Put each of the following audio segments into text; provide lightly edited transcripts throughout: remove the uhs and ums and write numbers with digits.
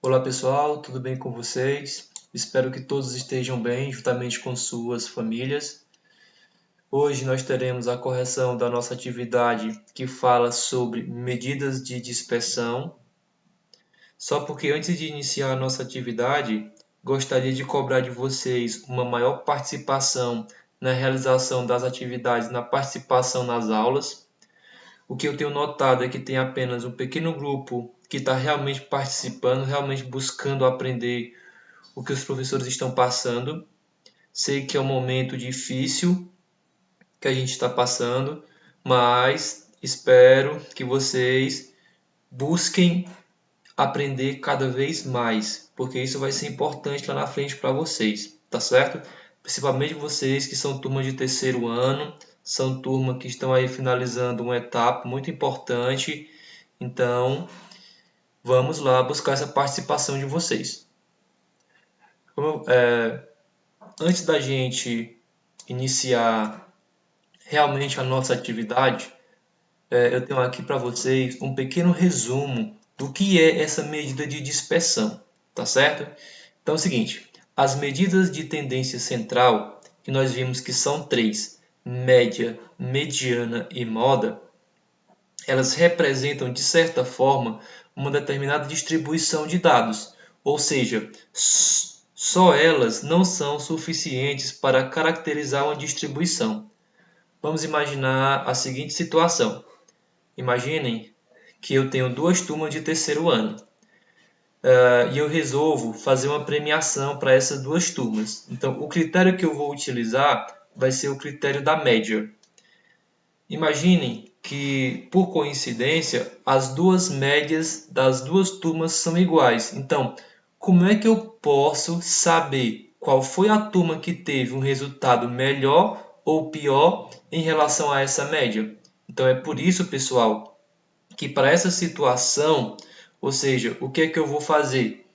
Olá pessoal, tudo bem com vocês? Espero que todos estejam bem, juntamente com suas famílias. Hoje nós teremos a correção da nossa atividade que fala sobre medidas de dispersão. Só porque antes de iniciar a nossa atividade, gostaria de cobrar de vocês uma maior participação na realização das atividades, na participação nas aulas. O que eu tenho notado é que tem apenas um pequeno grupo que está realmente participando, realmente buscando aprender o que os professores estão passando. Sei que é um momento difícil que a gente está passando, mas espero que vocês busquem aprender cada vez mais, porque isso vai ser importante lá na frente para vocês, tá certo? Principalmente vocês que são turma de terceiro ano, são turma que estão aí finalizando uma etapa muito importante, então vamos lá buscar essa participação de vocês. Antes da gente iniciar realmente a nossa atividade, eu tenho aqui para vocês um pequeno resumo do que é essa medida de dispersão, tá certo? Então é o seguinte, as medidas de tendência central, que nós vimos que são três, média, mediana e moda, elas representam, de certa forma, uma determinada distribuição de dados, ou seja, só elas não são suficientes para caracterizar uma distribuição. Vamos imaginar a seguinte situação. Imaginem que eu tenho duas turmas de terceiro ano e eu resolvo fazer uma premiação para essas duas turmas. Então, o critério que eu vou utilizar vai ser o critério da média. Imaginem que, por coincidência, as duas médias das duas turmas são iguais. Então, como é que eu posso saber qual foi a turma que teve um resultado melhor ou pior em relação a essa média? Então, é por isso, pessoal, que para essa situação, ou seja, o que é que eu vou fazer?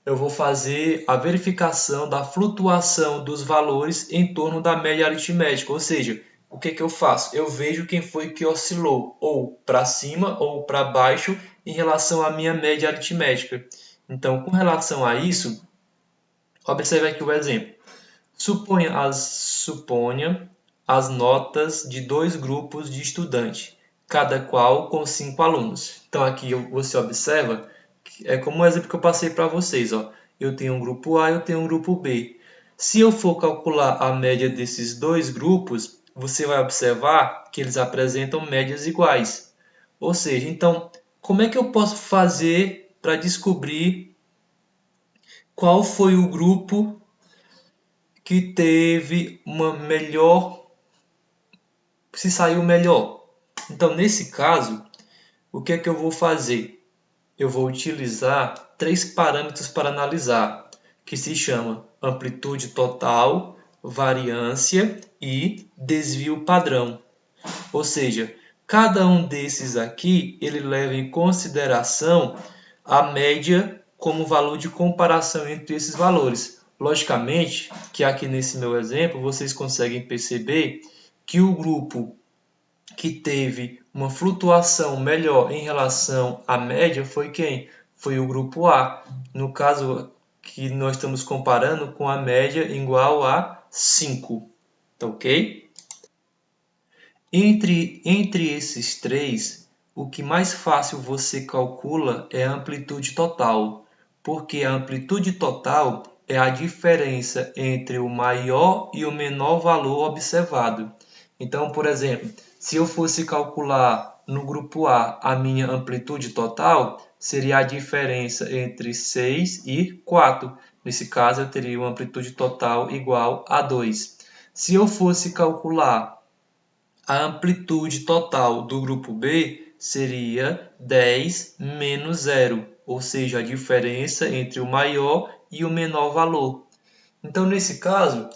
Eu vou fazer a verificação da flutuação dos valores em torno da média aritmética, ou seja, o que é que eu faço? Eu vejo quem foi que oscilou ou para cima ou para baixo em relação à minha média aritmética. Então, com relação a isso, observe aqui o exemplo. Suponha as notas de dois grupos de estudantes, cada qual com 5 alunos. Então aqui você observa, é como o exemplo que eu passei para vocês. Ó. Eu tenho um grupo A e eu tenho um grupo B. Se eu for calcular a média desses dois grupos, você vai observar que eles apresentam médias iguais. Ou seja, então, como é que eu posso fazer para descobrir qual foi o grupo que teve uma melhor, se saiu melhor? Então, nesse caso, o que é que eu vou fazer? Eu vou utilizar três parâmetros para analisar, que se chama amplitude total, variância e desvio padrão. Ou seja, cada um desses aqui, ele leva em consideração a média como valor de comparação entre esses valores. Logicamente, que aqui nesse meu exemplo, vocês conseguem perceber que o grupo que teve uma flutuação melhor em relação à média foi quem? Foi o grupo A. No caso que nós estamos comparando com a média igual a 5. Tá ok? Entre esses três, o que mais fácil você calcula é a amplitude total, porque a amplitude total é a diferença entre o maior e o menor valor observado. Então, por exemplo, se eu fosse calcular no grupo A a minha amplitude total, seria a diferença entre 6 e 4. Nesse caso, eu teria uma amplitude total igual a 2. Se eu fosse calcular a amplitude total do grupo B seria 10 menos 0, ou seja, a diferença entre o maior e o menor valor. Então, nesse caso,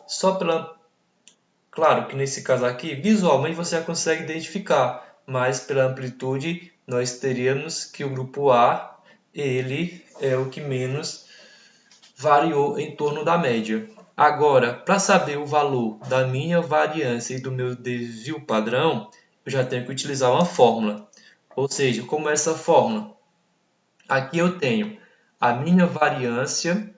claro que nesse caso aqui, visualmente você já consegue identificar, mas pela amplitude nós teríamos que o grupo A, ele é o que menos variou em torno da média. Agora, para saber o valor da minha variância e do meu desvio padrão, eu já tenho que utilizar uma fórmula. Ou seja, como é essa fórmula? Aqui eu tenho a minha variância,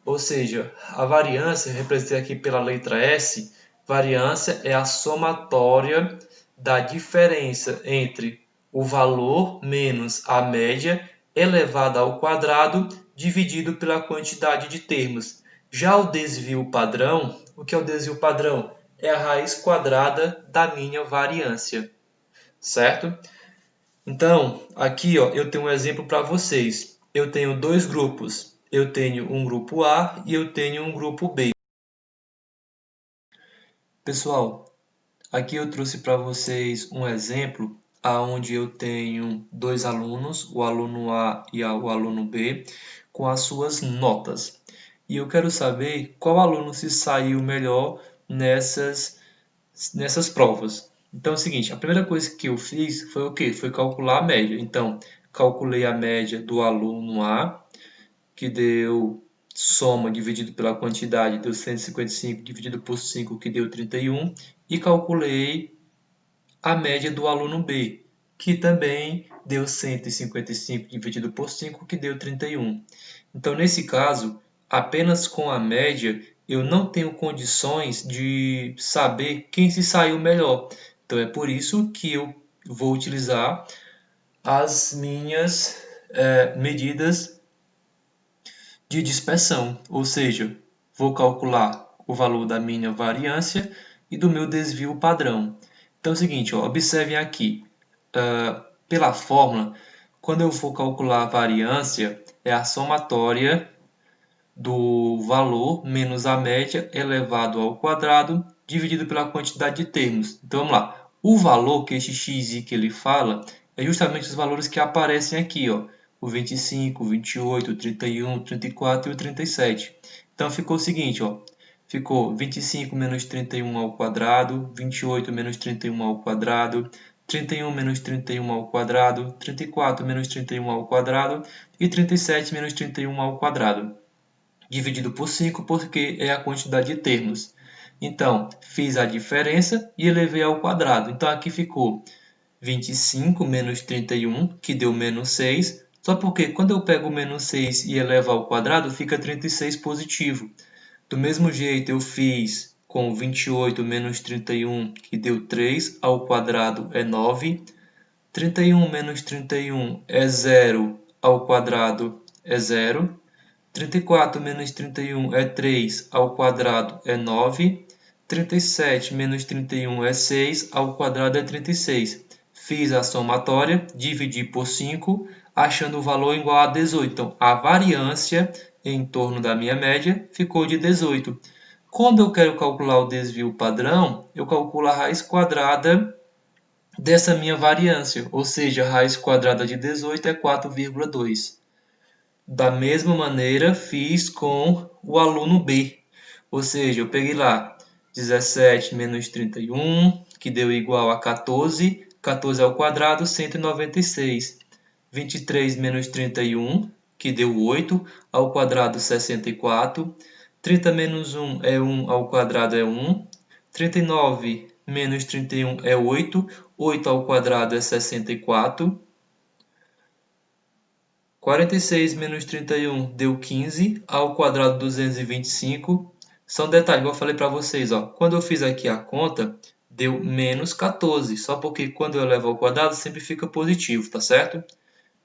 ou seja, a variância, representada aqui pela letra S, variância é a somatória da diferença entre o valor menos a média elevada ao quadrado dividido pela quantidade de termos. Já o desvio padrão, o que é o desvio padrão? É a raiz quadrada da minha variância, certo? Então, aqui ó, eu tenho um exemplo para vocês. Eu tenho dois grupos. Eu tenho um grupo A e eu tenho um grupo B. Pessoal, aqui eu trouxe para vocês um exemplo aonde eu tenho dois alunos, o aluno A e o aluno B, com as suas notas. E eu quero saber qual aluno se saiu melhor nessas provas. Então é o seguinte, a primeira coisa que eu fiz foi o quê? Foi calcular a média. Então, calculei a média do aluno A, que deu soma dividido pela quantidade, deu 155 dividido por 5, que deu 31, e calculei a média do aluno B, que também deu 155 dividido por 5, que deu 31. Então, nesse caso, apenas com a média, eu não tenho condições de saber quem se saiu melhor. Então, é por isso que eu vou utilizar as minhas medidas de dispersão, ou seja, vou calcular o valor da minha variância e do meu desvio padrão. Então é o seguinte, ó, observem aqui, pela fórmula, quando eu for calcular a variância, é a somatória do valor menos a média elevado ao quadrado dividido pela quantidade de termos. Então vamos lá, o valor que este x que ele fala é justamente os valores que aparecem aqui, ó, o 25, o 28, o 31, o 34 e o 37. Então ficou o seguinte, ó, ficou 25 menos 31 ao quadrado, 28 menos 31 ao quadrado, 31 menos 31 ao quadrado, 34 menos 31 ao quadrado e 37 menos 31 ao quadrado. Dividido por 5, porque é a quantidade de termos. Então, fiz a diferença e elevei ao quadrado. Então, aqui ficou 25 menos 31, que deu menos 6. Só porque quando eu pego o menos 6 e elevo ao quadrado, fica 36 positivo. Do mesmo jeito, eu fiz com 28 menos 31, que deu 3, ao quadrado é 9. 31 menos 31 é 0, ao quadrado é 0. 34 menos 31 é 3, ao quadrado é 9. 37 menos 31 é 6, ao quadrado é 36. Fiz a somatória, dividi por 5, achando o valor igual a 18. Então, a variância em torno da minha média ficou de 18. Quando eu quero calcular o desvio padrão, eu calculo a raiz quadrada dessa minha variância, ou seja, a raiz quadrada de 18 é 4,2. Da mesma maneira, fiz com o aluno B. Ou seja, eu peguei lá 17 menos 31, que deu igual a 14. 14 ao quadrado, 196. 23 menos 31, que deu 8, ao quadrado 64. 30 menos 1 é 1, ao quadrado é 1. 39 menos 31 é 8. 8 ao quadrado é 64. 46 menos 31 deu 15, ao quadrado 225. Só um detalhe, igual eu falei para vocês, ó, quando eu fiz aqui a conta, deu menos 14, só porque quando eu levo ao quadrado sempre fica positivo, tá certo?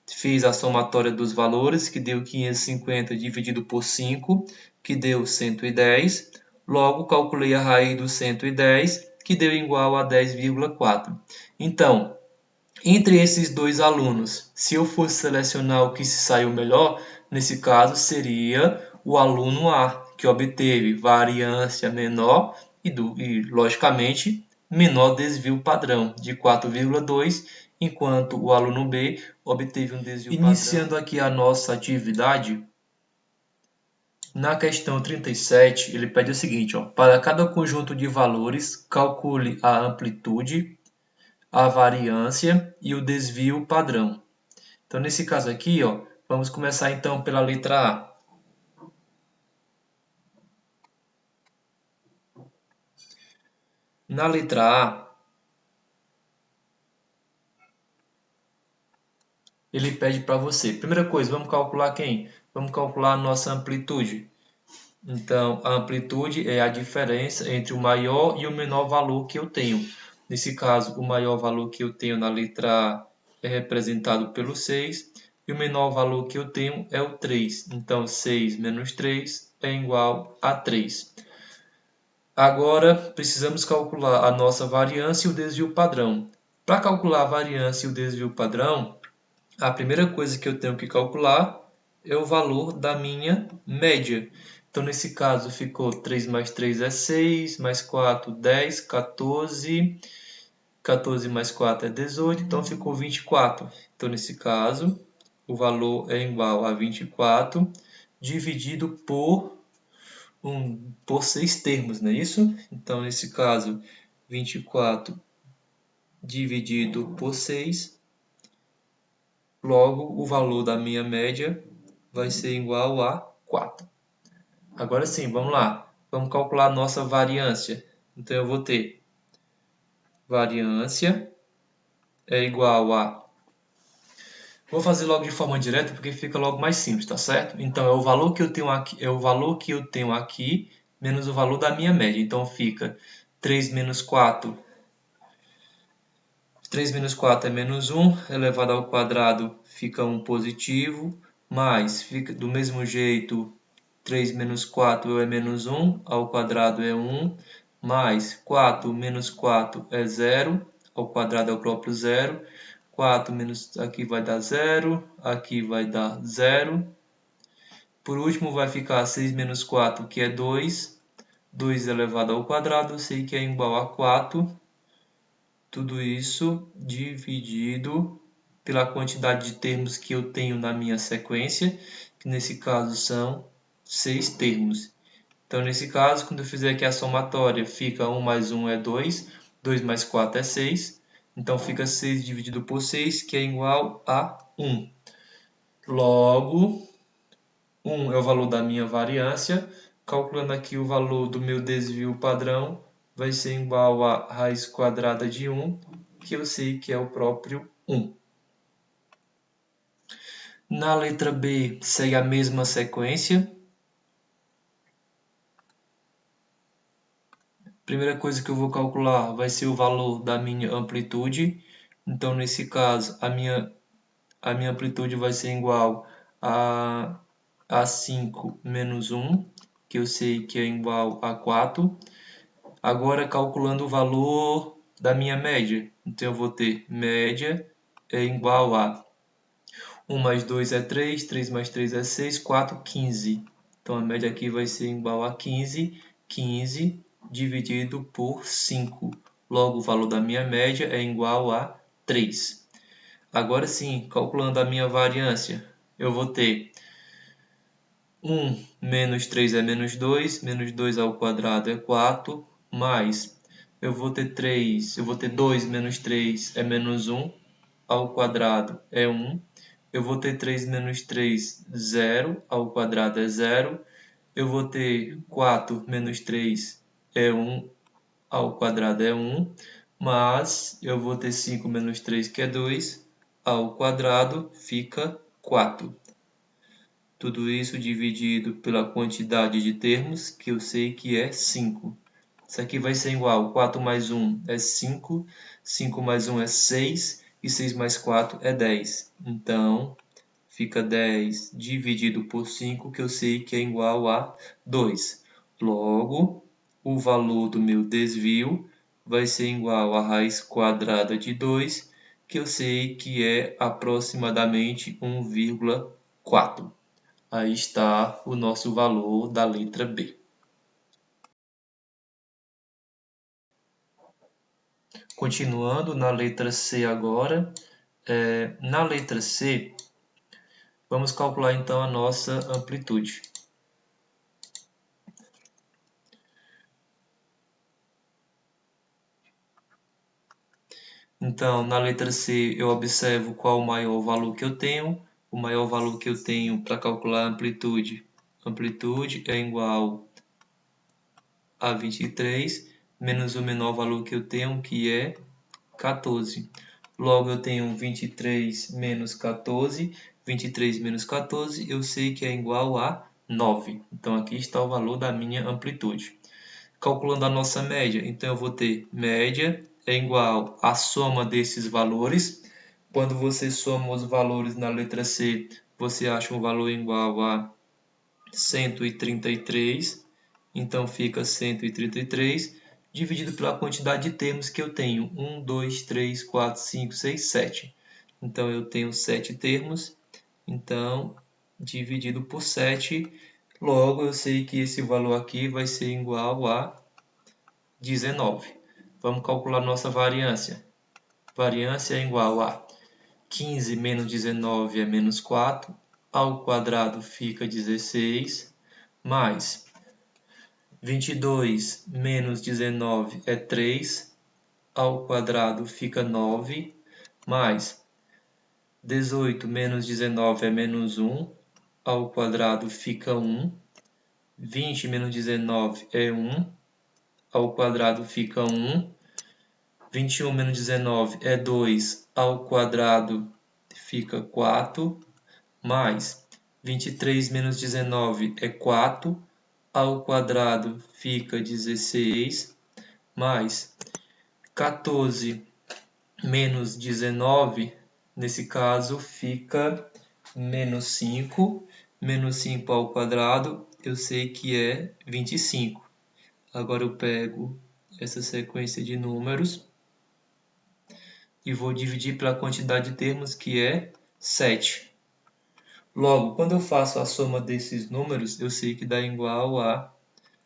Fiz a somatória dos valores, que deu 550 dividido por 5, que deu 110. Logo, calculei a raiz do 110, que deu igual a 10,4. Então, entre esses dois alunos, se eu fosse selecionar o que se saiu melhor, nesse caso seria o aluno A, que obteve variância menor e logicamente, menor desvio padrão de 4,2, enquanto o aluno B obteve um desvio padrão. Iniciando aqui a nossa atividade, na questão 37, ele pede o seguinte, ó, para cada conjunto de valores, calcule a amplitude, a variância e o desvio padrão. Então, nesse caso aqui, ó, vamos começar então pela letra A. Na letra A, ele pede para você. Primeira coisa, vamos calcular quem? Vamos calcular a nossa amplitude. Então, a amplitude é a diferença entre o maior e o menor valor que eu tenho. Nesse caso, o maior valor que eu tenho na letra A é representado pelo 6 e o menor valor que eu tenho é o 3. Então, 6 menos 3 é igual a 3. Agora, precisamos calcular a nossa variância e o desvio padrão. Para calcular a variância e o desvio padrão, a primeira coisa que eu tenho que calcular é o valor da minha média. Então, nesse caso, ficou 3 mais 3 é 6, mais 4, 10, 14. 14 mais 4 é 18, então ficou 24. Então, nesse caso, o valor é igual a 24 dividido por 6 termos, não é isso? Então, nesse caso, 24 dividido por 6, logo o valor da minha média vai ser igual a 4. Agora sim, vamos lá. Vamos calcular a nossa variância. Então, eu vou ter variância é igual a... Vou fazer logo de forma direta porque fica logo mais simples, tá certo? Então, é o valor que eu tenho aqui, menos o valor da minha média. Então, fica 3 menos 4. 3 menos 4 é menos 1, elevado ao quadrado fica 1 positivo, mais, fica do mesmo jeito, 3 menos 4 é menos 1, ao quadrado é 1, mais 4 menos 4 é 0, ao quadrado é o próprio 0, 4 menos aqui vai dar 0, aqui vai dar 0. Por último vai ficar 6 menos 4, que é 2, 2 elevado ao quadrado, eu sei que é igual a 4. Tudo isso dividido pela quantidade de termos que eu tenho na minha sequência, que nesse caso são 6 termos. Então, nesse caso, quando eu fizer aqui a somatória, fica 1 mais 1 é 2, 2 mais 4 é 6. Então, fica 6 dividido por 6, que é igual a 1. Logo, 1 é o valor da minha variância. Calculando aqui o valor do meu desvio padrão, vai ser igual a raiz quadrada de 1, que eu sei que é o próprio 1. Na letra B, segue a mesma sequência. Primeira coisa que eu vou calcular vai ser o valor da minha amplitude. Então, nesse caso, a minha amplitude vai ser igual a 5 menos 1, que eu sei que é igual a 4. Agora, calculando o valor da minha média. Então, eu vou ter média é igual a 1 mais 2 é 3, 3 mais 3 é 6, 4, 15. Então, a média aqui vai ser igual a 15, 15 dividido por 5. Logo, o valor da minha média é igual a 3. Agora sim, calculando a minha variância, eu vou ter 1 menos 3 é menos 2 ao quadrado é 4, mais eu vou ter 2 menos 3 é menos 1, ao quadrado é 1. Eu vou ter 3 menos 3, 0, ao quadrado é 0. Eu vou ter 4 menos 3 é 1, ao quadrado é 1. Mas eu vou ter 5 menos 3, que é 2, ao quadrado fica 4. Tudo isso dividido pela quantidade de termos, que eu sei que é 5. Isso aqui vai ser igual, 4 mais 1 é 5, 5 mais 1 é 6, e 6 mais 4 é 10. Então, fica 10 dividido por 5, que eu sei que é igual a 2. Logo, o valor do meu desvio vai ser igual a raiz quadrada de 2, que eu sei que é aproximadamente 1,4. Aí está o nosso valor da letra B. Continuando na letra C agora. Na letra C, vamos calcular então a nossa amplitude. Então, na letra C, eu observo qual o maior valor que eu tenho. O maior valor que eu tenho para calcular a amplitude. Amplitude é igual a 23, menos o menor valor que eu tenho, que é 14. Logo, eu tenho 23 menos 14. 23 menos 14, eu sei que é igual a 9. Então, aqui está o valor da minha amplitude. Calculando a nossa média, então eu vou ter média é igual à soma desses valores. Quando você soma os valores na letra C, você acha um valor igual a 133. Então, fica 133 dividido pela quantidade de termos que eu tenho. 1, 2, 3, 4, 5, 6, 7. Então, eu tenho 7 termos. Então, dividido por 7, logo eu sei que esse valor aqui vai ser igual a 19. Vamos calcular nossa variância. Variância é igual a 15 menos 19 é menos 4. Ao quadrado fica 16, mais 22 menos 19 é 3, ao quadrado fica 9, mais 18 menos 19 é menos 1, ao quadrado fica 1, 20 menos 19 é 1, ao quadrado fica 1, 21 menos 19 é 2, ao quadrado fica 4, mais 23 menos 19 é 4, ao quadrado fica 16, mais 14 menos 19, nesse caso fica menos 5. Menos 5 ao quadrado, eu sei que é 25. Agora eu pego essa sequência de números e vou dividir pela quantidade de termos, que é 7. Logo, quando eu faço a soma desses números, eu sei que dá igual a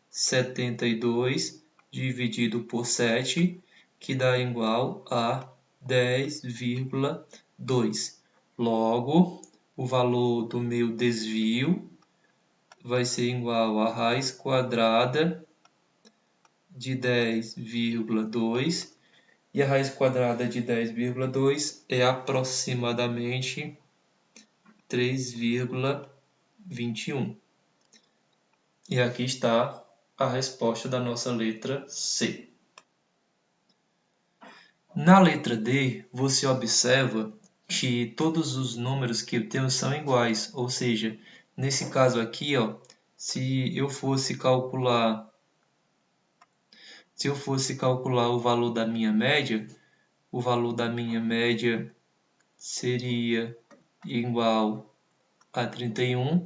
72 dividido por 7, que dá igual a 10,2. Logo, o valor do meu desvio vai ser igual a raiz quadrada de 10,2. E a raiz quadrada de 10,2 é aproximadamente 3,21. E aqui está a resposta da nossa letra C. Na letra D, você observa que todos os números que eu tenho são iguais, ou seja, nesse caso aqui, ó, se eu fosse calcular o valor da minha média, o valor da minha média seria igual a 31.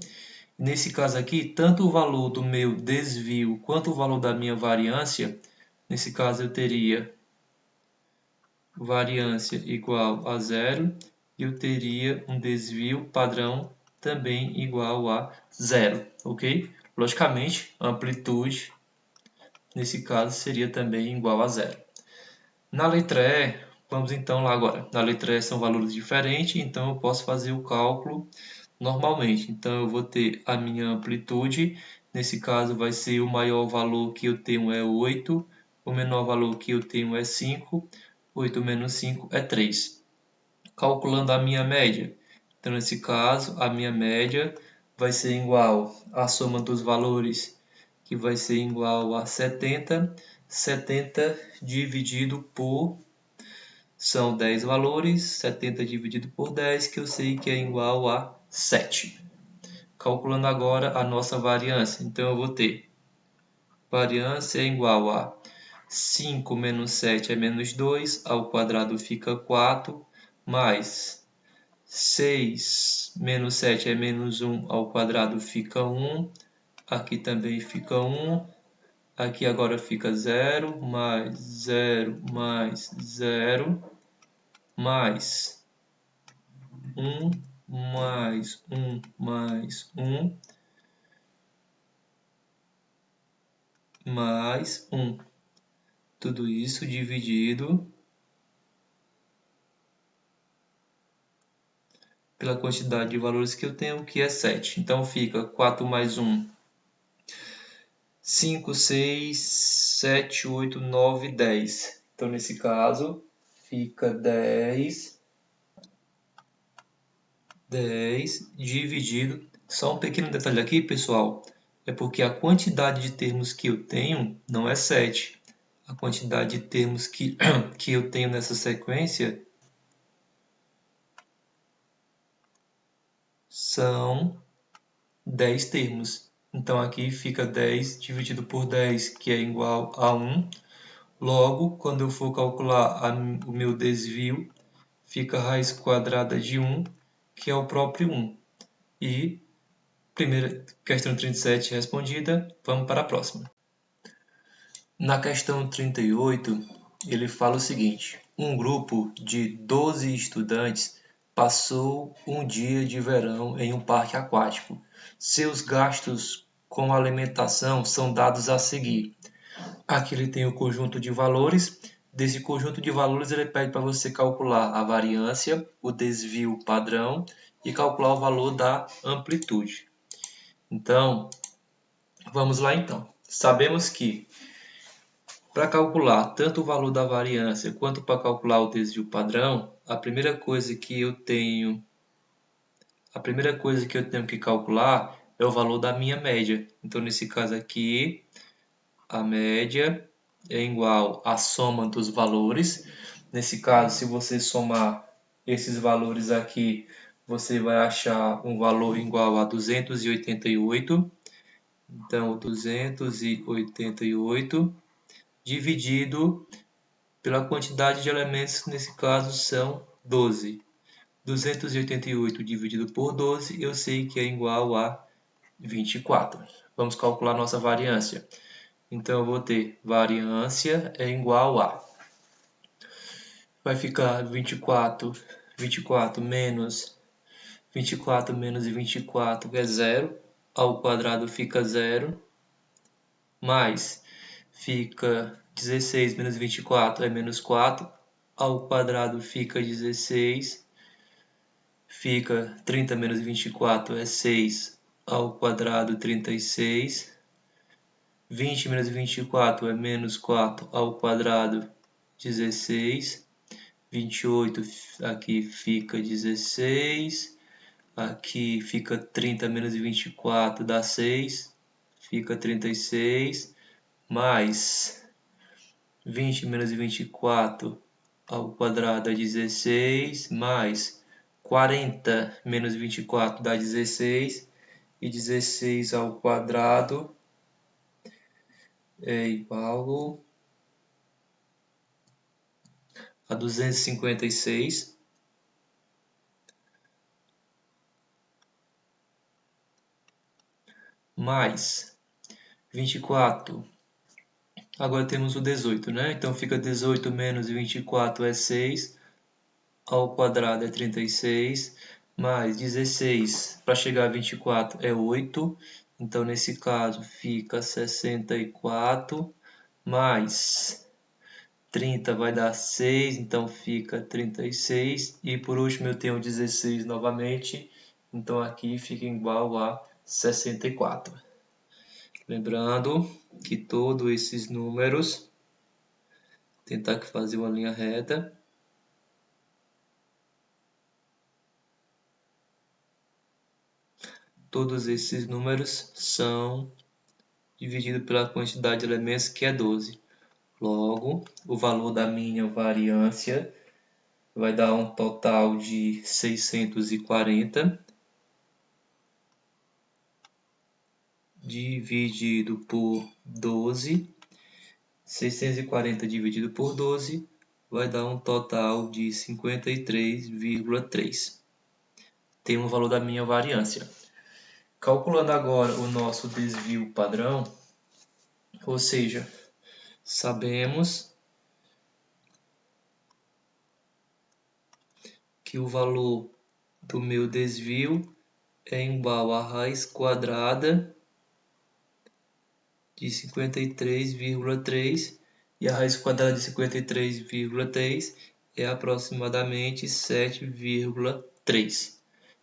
Nesse caso aqui, tanto o valor do meu desvio quanto o valor da minha variância, nesse caso eu teria variância igual a 0 e eu teria um desvio padrão também igual a 0, ok? Logicamente, a amplitude, nesse caso, seria também igual a 0. Na letra E, vamos então lá agora. Na letra E são valores diferentes, então eu posso fazer o cálculo normalmente. Então eu vou ter a minha amplitude, nesse caso vai ser o maior valor que eu tenho é 8, o menor valor que eu tenho é 5, 8 menos 5 é 3. Calculando a minha média, então nesse caso a minha média vai ser igual à soma dos valores, que vai ser igual a 70, 70 dividido por, são 10 valores, 70 dividido por 10, que eu sei que é igual a 7. Calculando agora a nossa variância, então eu vou ter variância é igual a 5 menos 7 é menos 2, ao quadrado fica 4, mais 6 menos 7 é menos 1, ao quadrado fica 1, aqui também fica 1, aqui agora fica 0, mais 0, mais 0, mais 1, mais 1, mais 1, mais 1. Tudo isso dividido pela quantidade de valores que eu tenho, que é 7. Então, fica 4 mais 1, 5, 6, 7, 8, 9, 10. Então, nesse caso, fica 10 dividido. Só um pequeno detalhe aqui, pessoal, é porque a quantidade de termos que eu tenho não é 7. A quantidade de termos que eu tenho nessa sequência são 10 termos. Então, aqui fica 10 dividido por 10, que é igual a 1. Logo, quando eu for calcular o meu desvio, fica a raiz quadrada de 1, que é o próprio 1. E primeira questão 37 respondida, vamos para a próxima. Na questão 38, ele fala o seguinte: um grupo de 12 estudantes passou um dia de verão em um parque aquático. Seus gastos com alimentação são dados a seguir. Aqui ele tem o conjunto de valores. Desse conjunto de valores, ele pede para você calcular a variância, o desvio padrão e calcular o valor da amplitude. Então, vamos lá então. Sabemos que para calcular tanto o valor da variância quanto para calcular o desvio padrão, a primeira coisa que eu tenho que calcular é o valor da minha média. Então, nesse caso aqui, a média é igual à soma dos valores. Nesse caso, se você somar esses valores aqui, você vai achar um valor igual a 288. Então, 288 dividido pela quantidade de elementos, que nesse caso são 12. 288 dividido por 12, eu sei que é igual a 24. Vamos calcular nossa variância. Então, eu vou ter variância é igual a... vai ficar 24 menos 24 menos 24 é 0. Ao quadrado fica 0. Mais fica 16 menos 24 é menos 4. Ao quadrado fica 16. Fica 30 menos 24 é 6. Ao quadrado 36. 20 menos 24 é menos 4 ao quadrado, 16. 28 aqui fica 16. Aqui fica 30 menos 24 dá 6. Fica 36. Mais 20 menos 24 ao quadrado é 16. Mais 40 menos 24 dá 16. E 16 ao quadrado é igual a 256. Mais 24. Agora temos o 18, né? Então fica 18 menos 24 é 6. Ao quadrado é 36. Mais 16 para chegar a 24 é 8. Então nesse caso fica 64. Mais 30 vai dar 6, então fica 36. E por último eu tenho 16 novamente, então aqui fica igual a 64. Lembrando que todos esses números, tentar fazer uma linha reta. Todos esses números são divididos pela quantidade de elementos, que é 12. Logo, o valor da minha variância vai dar um total de 640 dividido por 12. 640 dividido por 12 vai dar um total de 53,3. Tem o valor da minha variância. Calculando agora o nosso desvio padrão, ou seja, sabemos que o valor do meu desvio é igual a raiz quadrada de 53,3 e a raiz quadrada de 53,3 é aproximadamente 7,3.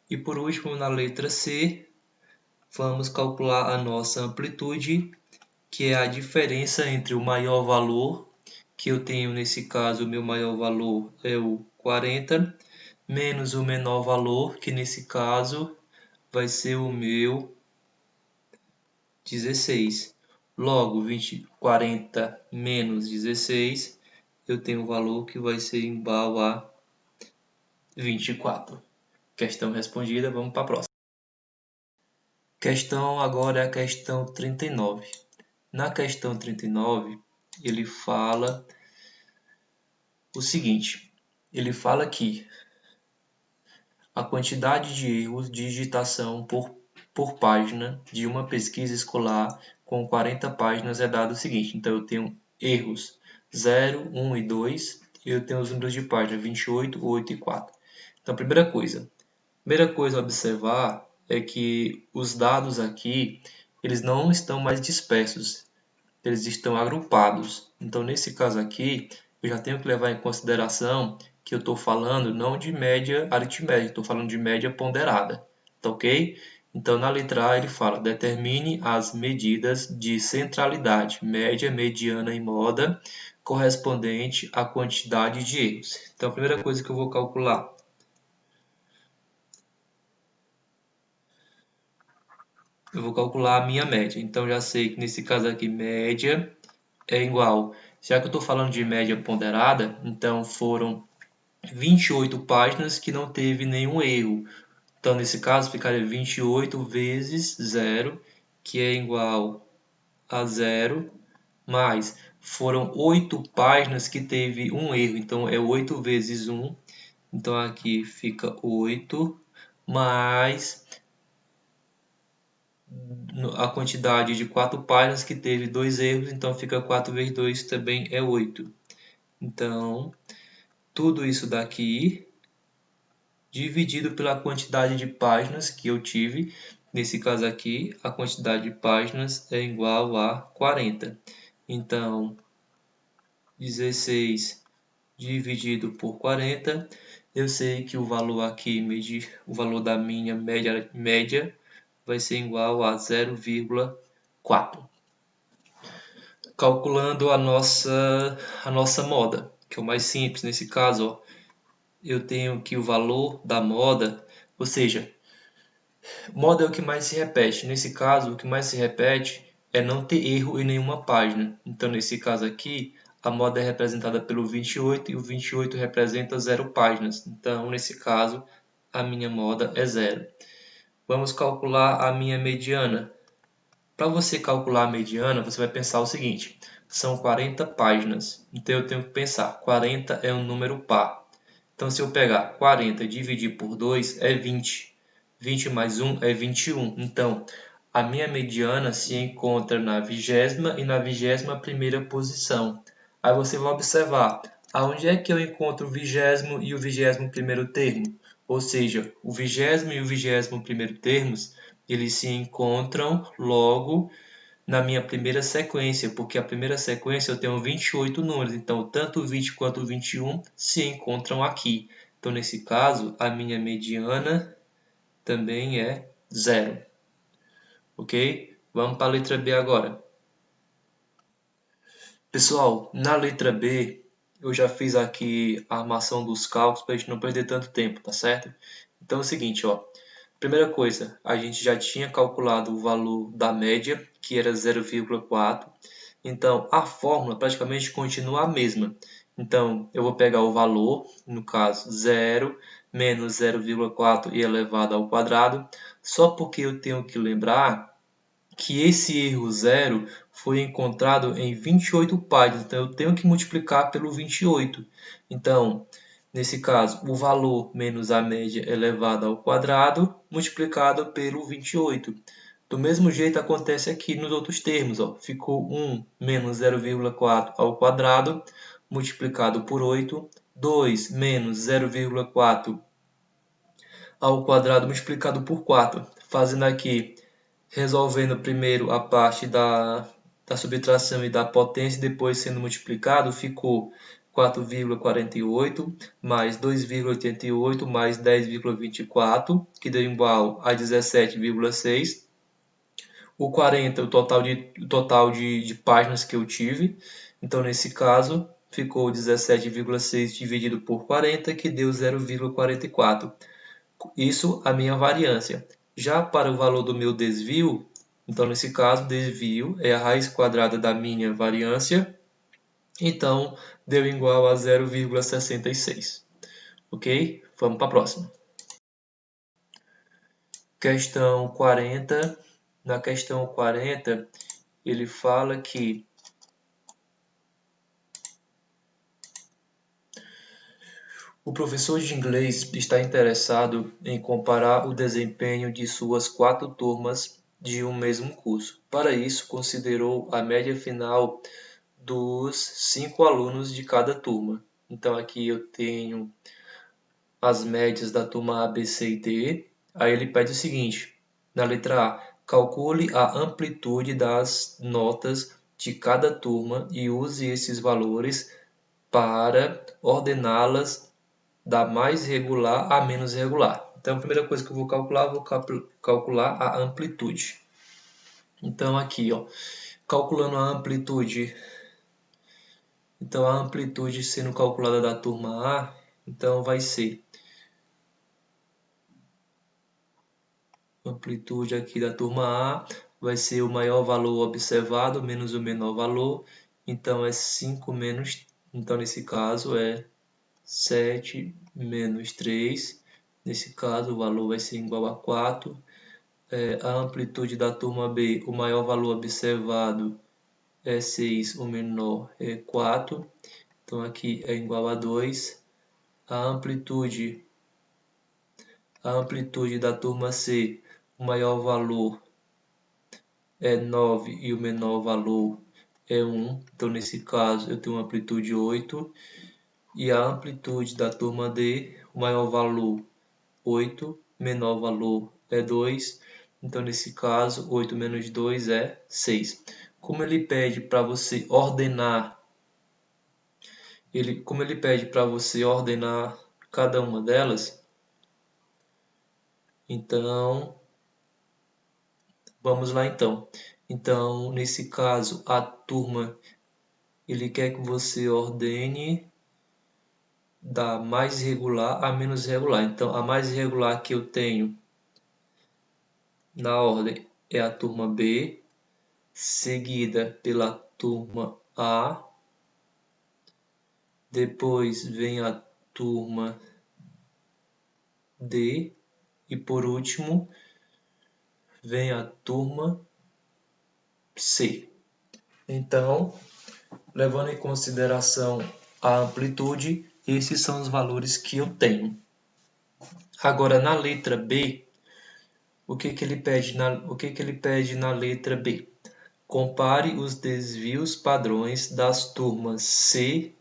E por último, na letra C, vamos calcular a nossa amplitude, que é a diferença entre o maior valor, que eu tenho nesse caso, o meu maior valor é o 40, menos o menor valor, que nesse caso vai ser o meu 16. Logo, 40 menos 16, eu tenho um valor que vai ser igual a 24. Questão respondida, vamos para a próxima. Questão agora é a questão 39. Na questão 39, ele fala o seguinte, ele fala que a quantidade de erros de digitação por página de uma pesquisa escolar com 40 páginas é dado o seguinte. Então, eu tenho erros 0, 1 e 2, e eu tenho os números de página 28, 8 e 4. Então, primeira coisa a observar é que os dados aqui, eles não estão mais dispersos, eles estão agrupados. Então, nesse caso aqui, eu já tenho que levar em consideração que eu estou falando não de média aritmética, estou falando de média ponderada, tá ok? Então, na letra A, ele fala, determine as medidas de centralidade, média, mediana e moda, correspondente à quantidade de erros. Então, a primeira coisa que eu vou calcular, eu vou calcular a minha média. Então, já sei que nesse caso aqui, média é igual, já que eu estou falando de média ponderada, então foram 28 páginas que não teve nenhum erro. Então, nesse caso, ficaria 28 vezes 0, que é igual a 0, mais foram 8 páginas que teve um erro. Então, é 8 vezes 1. Então, aqui fica 8, mais a quantidade de 4 páginas que teve 2 erros. Então, fica 4 vezes 2 também é 8. Então, tudo isso daqui dividido pela quantidade de páginas que eu tive. Nesse caso aqui, a quantidade de páginas é igual a 40. Então, 16 dividido por 40, eu sei que o valor aqui, o valor da minha média vai ser igual a 0,4. Calculando a nossa moda, que é o mais simples nesse caso, ó, eu tenho que o valor da moda, ou seja, moda é o que mais se repete. Nesse caso, o que mais se repete é não ter erro em nenhuma página. Então, nesse caso aqui, a moda é representada pelo 28 e o 28 representa 0 páginas. Então, nesse caso, a minha moda é 0. Vamos calcular a minha mediana. Para você calcular a mediana, você vai pensar o seguinte, são 40 páginas. Então, eu tenho que pensar, 40 é um número par. Então, se eu pegar 40 e dividir por 2, é 20. 20 mais 1 é 21. Então, a minha mediana se encontra na 20ª e na 21ª posição. Aí você vai observar, aonde é que eu encontro o 20º e o 21º termo? Ou seja, o 20º e o 21º termos, eles se encontram logo na minha primeira sequência, porque a primeira sequência eu tenho 28 números, então tanto o 20 quanto o 21 se encontram aqui. Então, nesse caso, a minha mediana também é 0. Ok? Vamos para a letra B agora. Pessoal, na letra B, eu já fiz aqui a armação dos cálculos para a gente não perder tanto tempo, tá certo? Então é o seguinte, ó. Primeira coisa, a gente já tinha calculado o valor da média, que era 0,4. Então, a fórmula praticamente continua a mesma. Então, eu vou pegar o valor, no caso, 0 menos 0,4 e elevado ao quadrado, só porque eu tenho que lembrar que esse erro 0 foi encontrado em 28 páginas, então eu tenho que multiplicar pelo 28. Então, nesse caso, o valor menos a média elevado ao quadrado multiplicado pelo 28. Do mesmo jeito acontece aqui nos outros termos. Ó. Ficou 1 menos 0,4 ao quadrado multiplicado por 8. 2 menos 0,4 ao quadrado multiplicado por 4. Fazendo aqui, resolvendo primeiro a parte da subtração e da potência, depois sendo multiplicado, ficou 4,48 mais 2,88 mais 10,24, que deu igual a 17,6. O 40, o total de páginas que eu tive. Então, nesse caso, ficou 17,6 dividido por 40, que deu 0,44. Isso a minha variância. Já para o valor do meu desvio, então, nesse caso, desvio é a raiz quadrada da minha variância. Então, deu igual a 0,66. Ok? Vamos para a próxima. Questão 40. na questão 40, ele fala que o professor de inglês está interessado em comparar o desempenho de suas 4 turmas de um mesmo curso. Para isso, considerou a média final dos 5 alunos de cada turma. Então, aqui eu tenho as médias da turma A, B, C e D. Aí ele pede o seguinte, na letra A, calcule a amplitude das notas de cada turma e use esses valores para ordená-las da mais regular a menos regular. Então, a primeira coisa que eu vou calcular a amplitude. Então, aqui, ó, calculando a amplitude, então a amplitude sendo calculada da turma A, então vai ser amplitude aqui da turma A, vai ser o maior valor observado menos o menor valor, então é 5 menos, então nesse caso é 7 menos 3, nesse caso o valor vai ser igual a 4. A amplitude da turma B, o maior valor observado é 6, o menor é 4, então aqui é igual a 2. A amplitude da turma C, o maior valor é 9 e o menor valor é 1, então nesse caso eu tenho uma amplitude 8. E a amplitude da turma D, o maior valor 8, menor valor é 2, então nesse caso 8 menos 2 é 6. Como ele pede para você ordenar, cada uma delas, então vamos lá então. Então nesse caso a turma, ele quer que você ordene da mais regular a menos regular. Então a mais regular que eu tenho na ordem é a turma B, seguida pela turma A, depois vem a turma D e por último vem a turma C. Então, levando em consideração a amplitude, esses são os valores que eu tenho. Agora, na letra B, o que ele pede na letra B? Compare os desvios padrões das turmas C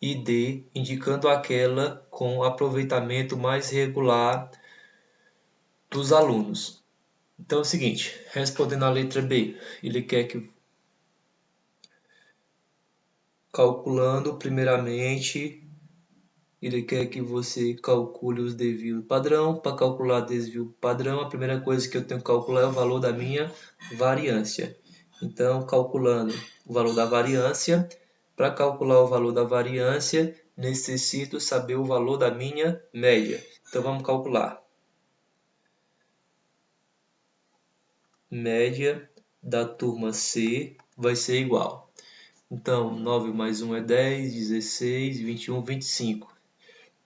e D, indicando aquela com aproveitamento mais regular dos alunos. Então é o seguinte, respondendo a letra B, ele quer que, calculando primeiramente, ele quer que você calcule os desvios padrão. Para calcular desvio padrão, a primeira coisa que eu tenho que calcular é o valor da minha variância. Então, calculando o valor da variância, para calcular o valor da variância, necessito saber o valor da minha média. Então, vamos calcular. Média da turma C vai ser igual. Então, 9 mais 1 é 10, 16, 21, 25.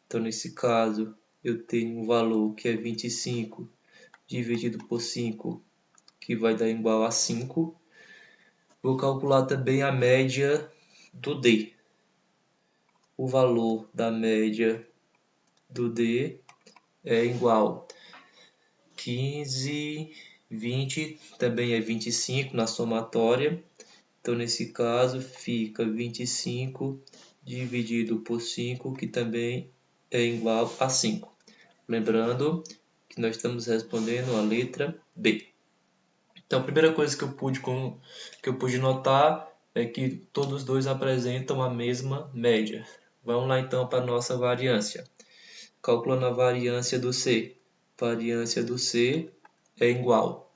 Então, nesse caso, eu tenho um valor que é 25 dividido por 5, que vai dar igual a 5. Vou calcular também a média do D. O valor da média do D é igual a 15, 20, também é 25 na somatória. Então, nesse caso, fica 25 dividido por 5, que também é igual a 5. Lembrando que nós estamos respondendo a letra B. Então, a primeira coisa que eu pude notar é que todos os dois apresentam a mesma média. Vamos lá então para a nossa variância. Calculando a variância do C. Variância do C é igual.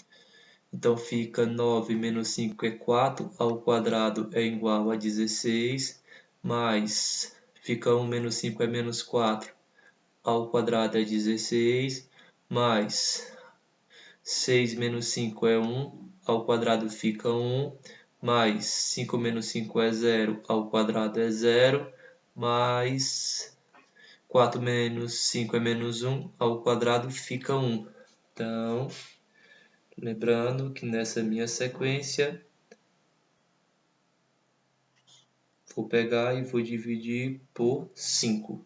Então fica 9 menos 5 é 4, ao quadrado é igual a 16, mais fica 1 menos 5 é menos 4, ao quadrado é 16, mais 6 menos 5 é 1, ao quadrado fica 1, mais 5 menos 5 é 0, ao quadrado é 0, mais 4 menos 5 é menos 1, ao quadrado fica 1. Então, Lembrando que nessa minha sequência, vou pegar e vou dividir por 5.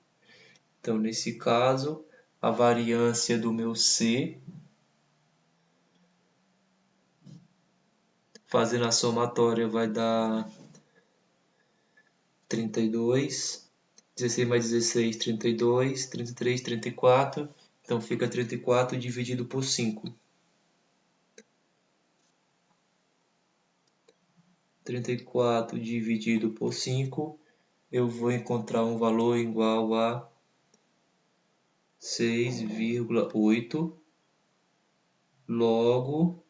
Então, nesse caso, a variância do meu C, fazendo a somatória, vai dar 32. 16 mais 16, 32. 33, 34. Então, fica 34 dividido por 5. 34 dividido por 5, eu vou encontrar um valor igual a 6,8. Logo,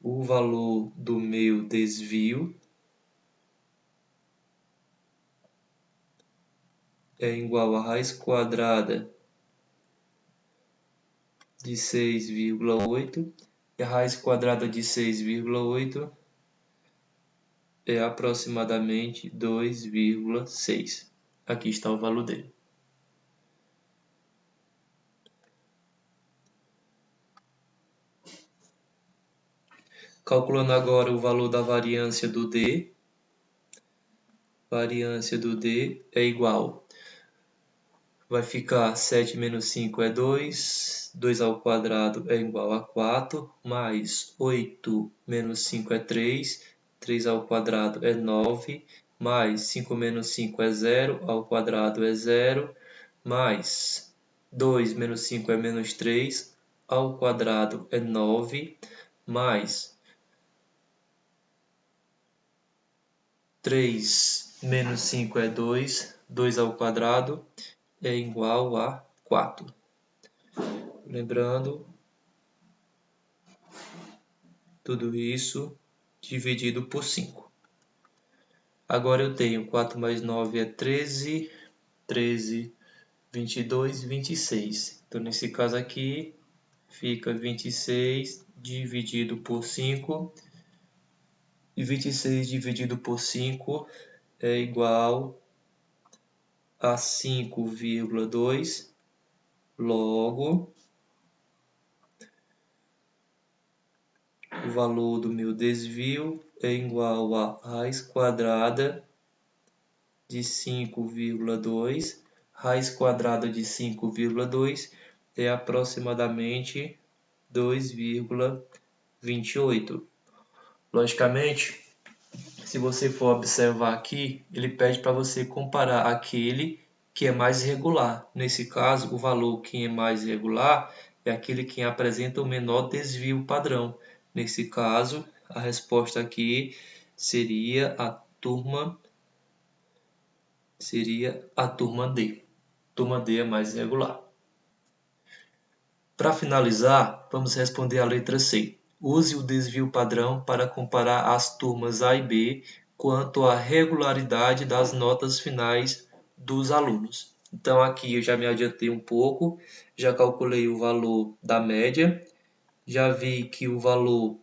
o valor do meu desvio é igual a raiz quadrada de 6,8. E a raiz quadrada de 6,8 é aproximadamente 2,6. Aqui está o valor dele. Calculando agora o valor da variância do D. Variância do D é igual. Vai ficar 7 menos 5 é 2. 2 ao quadrado é igual a 4. Mais 8 menos 5 é 3. 3 ao quadrado é 9. Mais 5 menos 5 é 0. Ao quadrado é 0. Mais 2 menos 5 é menos 3. Ao quadrado é 9. Mais 3 menos 5 é 2. 2 ao quadrado é igual a 4. Lembrando, tudo isso dividido por 5. Agora eu tenho 4 mais 9 é 13. 13, 22 e 26. Então, nesse caso aqui, fica 26 dividido por 5. E 26 dividido por 5 é igual a 5,2. Logo, o valor do meu desvio é igual a raiz quadrada de 5,2. Raiz quadrada de 5,2 é aproximadamente 2,28. Logicamente, se você for observar aqui, ele pede para você comparar aquele que é mais irregular. Nesse caso, o valor que é mais irregular é aquele que apresenta o menor desvio padrão. Nesse caso, a resposta aqui seria a turma D. Turma D é mais irregular. Para finalizar, vamos responder a letra C. Use o desvio padrão para comparar as turmas A e B quanto à regularidade das notas finais dos alunos. Então aqui eu já me adiantei um pouco, já calculei o valor da média, já vi que o valor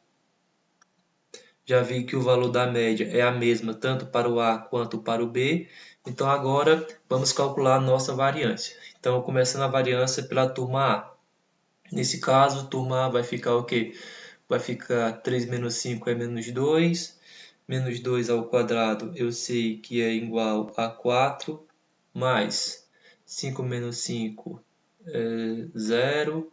da média é a mesma tanto para o A quanto para o B. Então agora vamos calcular a nossa variância. Então começando a variância pela turma A. Nesse caso, turma A vai ficar o quê? Vai ficar 3 menos 5 é menos 2. Menos 2 ao quadrado eu sei que é igual a 4. Mais 5 menos 5 é 0.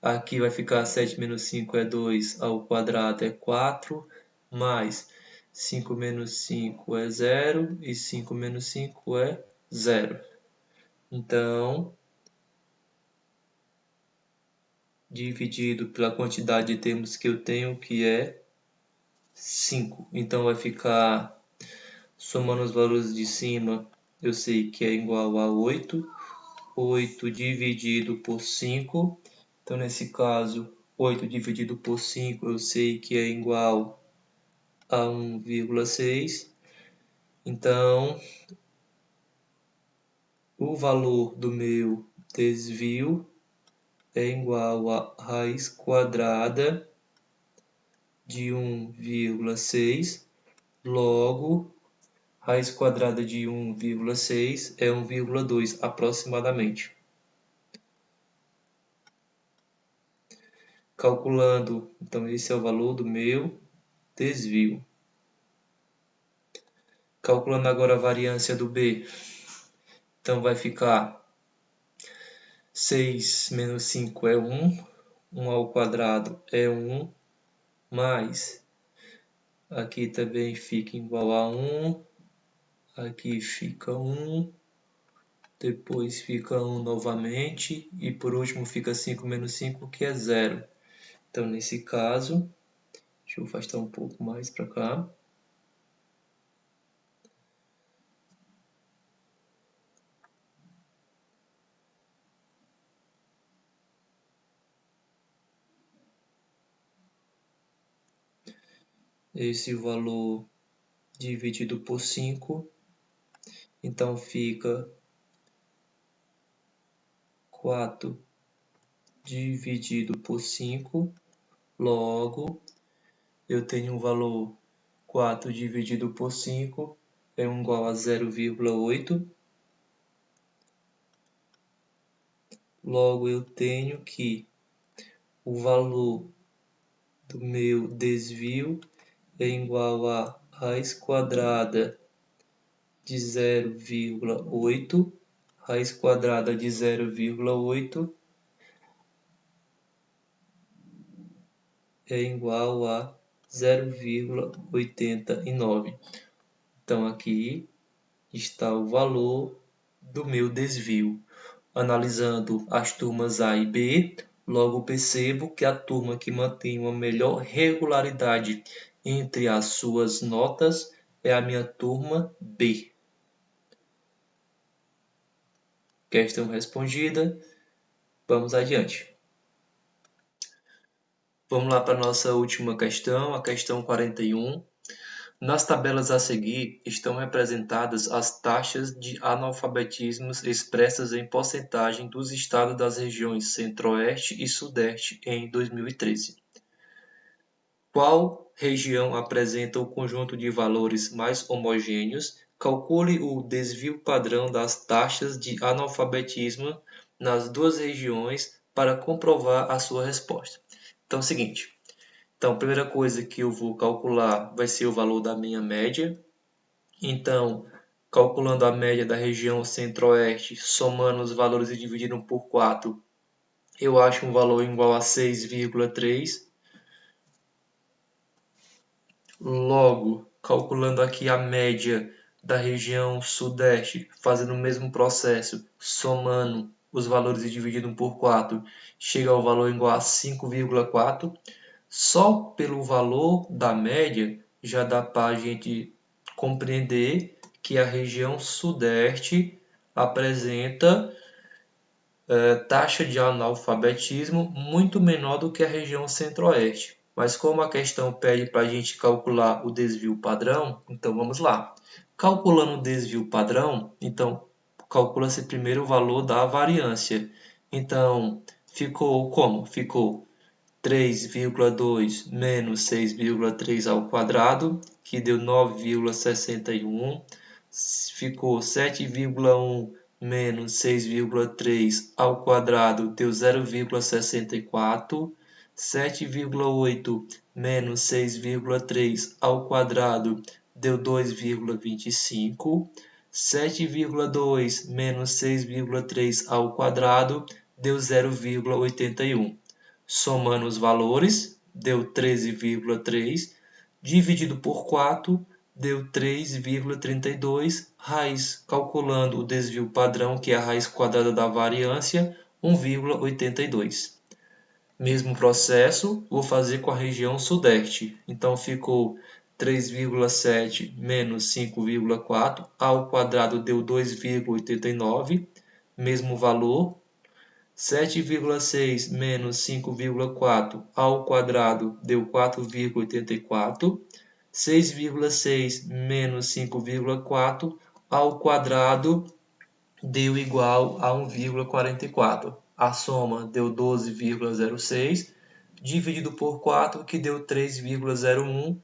Aqui vai ficar 7 menos 5 é 2 ao quadrado é 4. Mais 5 menos 5 é 0. E 5 menos 5 é 0. Então, dividido pela quantidade de termos que eu tenho, que é 5. Então, vai ficar, somando os valores de cima, eu sei que é igual a 8. 8 dividido por 5. Então, nesse caso, 8 dividido por 5, eu sei que é igual a 1,6. Então, o valor do meu desvio é igual a raiz quadrada de 1,6. Logo, raiz quadrada de 1,6 é 1,2 aproximadamente. Calculando, então esse é o valor do meu desvio. Calculando agora a variância do B, então vai ficar 6 menos 5 é 1, 1 ao quadrado é 1, mais, aqui também fica igual a 1, aqui fica 1, depois fica 1 novamente, e por último fica 5 menos 5, que é 0. Então, nesse caso, deixa eu afastar um pouco mais para cá. Esse valor dividido por 5, então fica 4 dividido por 5, logo eu tenho um valor 4 dividido por 5 é igual a 0,8. Logo eu tenho que o valor do meu desvio é igual a raiz quadrada de 0,8, raiz quadrada de 0,8 é igual a 0,89. Então aqui está o valor do meu desvio. Analisando as turmas A e B, logo percebo que a turma que mantém uma melhor regularidade entre as suas notas é a minha turma B. Questão respondida. Vamos adiante. Vamos lá para a nossa última questão, a questão 41. Nas tabelas a seguir estão representadas as taxas de analfabetismo expressas em porcentagem dos estados das regiões Centro-Oeste e Sudeste em 2013. Qual região apresenta o conjunto de valores mais homogêneos? Calcule o desvio padrão das taxas de analfabetismo nas duas regiões para comprovar a sua resposta. Então é o seguinte. Então, a primeira coisa que eu vou calcular vai ser o valor da minha média. Então, calculando a média da região Centro-Oeste, somando os valores e dividindo por 4, eu acho um valor igual a 6,3. Logo, calculando aqui a média da região Sudeste, fazendo o mesmo processo, somando os valores e dividindo por 4, chega ao valor igual a 5,4. Só pelo valor da média já dá para a gente compreender que a região Sudeste apresenta taxa de analfabetismo muito menor do que a região Centro-Oeste. Mas como a questão pede para a gente calcular o desvio padrão, então vamos lá. Calculando o desvio padrão, então calcula-se primeiro o valor da variância. Então, ficou como? Ficou 3,2 menos 6,3 ao quadrado, que deu 9,61. Ficou 7,1 menos 6,3 ao quadrado, deu 0,64. 7,8 menos 6,3 ao quadrado, deu 2,25. 7,2 menos 6,3 ao quadrado, deu 0,81. Somando os valores, deu 13,3, dividido por 4, deu 3,32, raiz, calculando o desvio padrão, que é a raiz quadrada da variância, 1,82. Mesmo processo, vou fazer com a região Sudeste. Então, ficou 3,7 menos 5,4, ao quadrado deu 2,89, mesmo valor. 7,6 menos 5,4 ao quadrado deu 4,84. 6,6 menos 5,4 ao quadrado deu igual a 1,44. A soma deu 12,06, dividido por 4, que deu 3,01.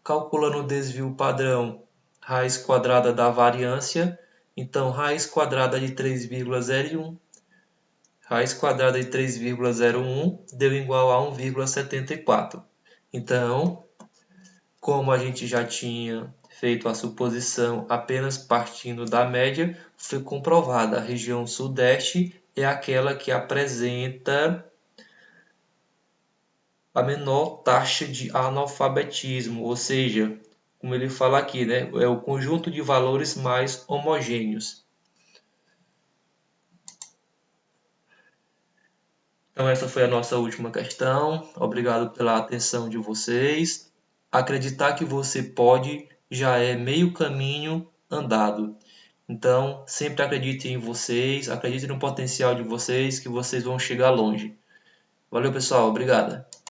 Calculando o desvio padrão, raiz quadrada da variância. Então, raiz quadrada de 3,01. Raiz quadrada de 3,01 deu igual a 1,74. Então, como a gente já tinha feito a suposição apenas partindo da média, foi comprovada. A região sudeste é aquela que apresenta a menor taxa de analfabetismo, ou seja, como ele fala aqui, né, é o conjunto de valores mais homogêneos. Então essa foi a nossa última questão. Obrigado pela atenção de vocês. Acreditar que você pode já é meio caminho andado. Então, sempre acredite em vocês, acredite no potencial de vocês, que vocês vão chegar longe. Valeu, pessoal. Obrigado.